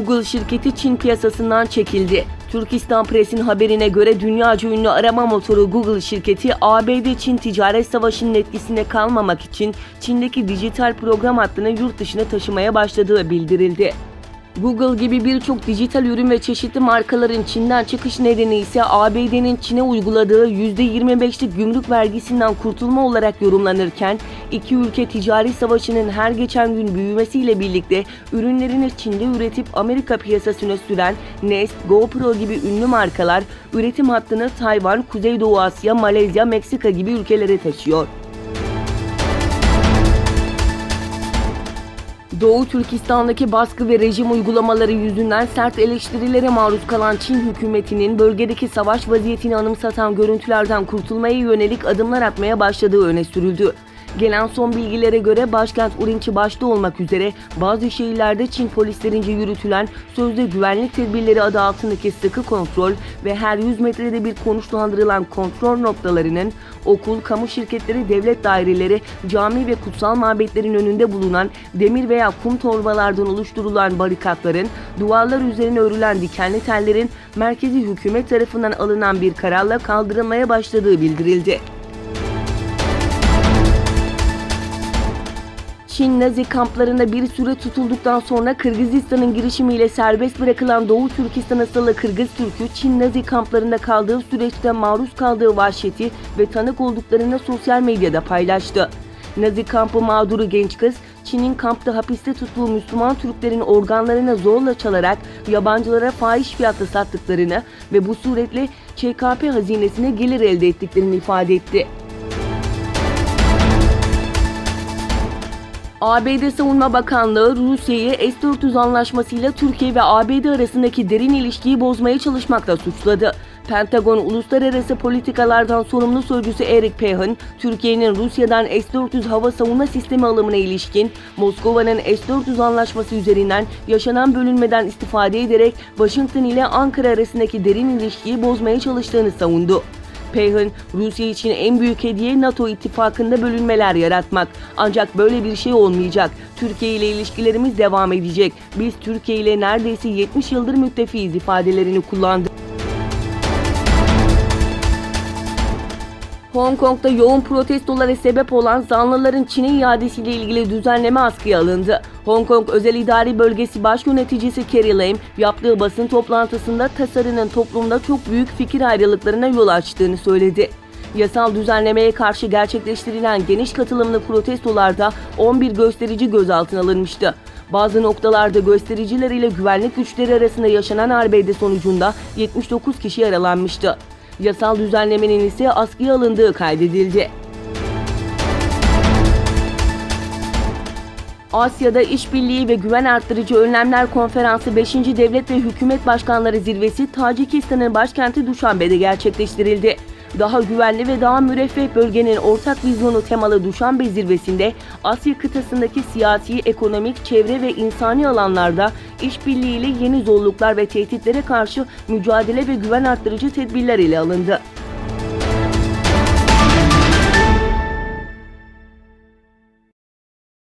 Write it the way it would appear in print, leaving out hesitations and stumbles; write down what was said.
Google şirketi Çin piyasasından çekildi. Türkistan Press'in haberine göre dünyaca ünlü arama motoru Google şirketi ABD-Çin ticaret savaşının etkisinde kalmamak için Çin'deki dijital program hattını yurt dışına taşımaya başladığı bildirildi. Google gibi birçok dijital ürün ve çeşitli markaların Çin'den çıkış nedeni ise ABD'nin Çin'e uyguladığı %25'lik gümrük vergisinden kurtulma olarak yorumlanırken, iki ülke ticari savaşının her geçen gün büyümesiyle birlikte ürünlerini Çin'de üretip Amerika piyasasına süren Nest, GoPro gibi ünlü markalar üretim hattını Tayvan, Kuzeydoğu Asya, Malezya, Meksika gibi ülkelere taşıyor. Doğu Türkistan'daki baskı ve rejim uygulamaları yüzünden sert eleştirilere maruz kalan Çin hükümetinin bölgedeki savaş vaziyetini anımsatan görüntülerden kurtulmaya yönelik adımlar atmaya başladığı öne sürüldü. Gelen son bilgilere göre başkent Urinçi başta olmak üzere bazı şehirlerde Çin polislerince yürütülen sözde güvenlik tedbirleri adı altındaki sıkı kontrol ve her 100 metrede bir konuşlandırılan kontrol noktalarının okul, kamu şirketleri, devlet daireleri, cami ve kutsal mabetlerin önünde bulunan demir veya kum torbalardan oluşturulan barikatların, duvarlar üzerine örülen dikenli tellerin merkezi hükümet tarafından alınan bir kararla kaldırılmaya başladığı bildirildi. Çin Nazi kamplarında bir süre tutulduktan sonra Kırgızistan'ın girişimiyle serbest bırakılan Doğu Türkistan asıllı Kırgız Türk'ü Çin Nazi kamplarında kaldığı süreçte maruz kaldığı vahşeti ve tanık olduklarını sosyal medyada paylaştı. Nazi kampı mağduru genç kız, Çin'in kampta hapiste tuttuğu Müslüman Türklerin organlarını zorla çalarak yabancılara fahiş fiyatla sattıklarını ve bu suretle ÇKP hazinesine gelir elde ettiklerini ifade etti. ABD Savunma Bakanlığı, Rusya'yı S-400 anlaşmasıyla Türkiye ve ABD arasındaki derin ilişkiyi bozmaya çalışmakla suçladı. Pentagon Uluslararası Politikalardan sorumlu sözcüsü Eric Pahan, Türkiye'nin Rusya'dan S-400 hava savunma sistemi alımına ilişkin Moskova'nın S-400 anlaşması üzerinden yaşanan bölünmeden istifade ederek Washington ile Ankara arasındaki derin ilişkiyi bozmaya çalıştığını savundu. Pahan, Rusya için en büyük hediye NATO ittifakında bölünmeler yaratmak. Ancak böyle bir şey olmayacak. Türkiye ile ilişkilerimiz devam edecek. Biz Türkiye ile neredeyse 70 yıldır müttefiyiz ifadelerini kullandı. Hong Kong'da yoğun protestolara sebep olan zanlıların Çin'e iadesiyle ilgili düzenleme askıya alındı. Hong Kong Özel İdari Bölgesi Baş Yöneticisi Carrie Lam yaptığı basın toplantısında tasarının toplumda çok büyük fikir ayrılıklarına yol açtığını söyledi. Yasal düzenlemeye karşı gerçekleştirilen geniş katılımlı protestolarda 11 gösterici gözaltına alınmıştı. Bazı noktalarda göstericiler ile güvenlik güçleri arasında yaşanan arbede sonucunda 79 kişi yaralanmıştı. Yasal düzenlemenin ise askıya alındığı kaydedildi. Asya'da İşbirliği ve Güven Arttırıcı Önlemler Konferansı 5. Devlet ve Hükümet Başkanları Zirvesi Tacikistan'ın başkenti Duşanbe'de gerçekleştirildi. Daha güvenli ve daha müreffeh bölgenin ortak vizyonu temalı Duşanbe zirvesinde Asya kıtasındaki siyasi, ekonomik, çevre ve insani alanlarda işbirliğiyle yeni zorluklar ve tehditlere karşı mücadele ve güven arttırıcı tedbirler ele alındı.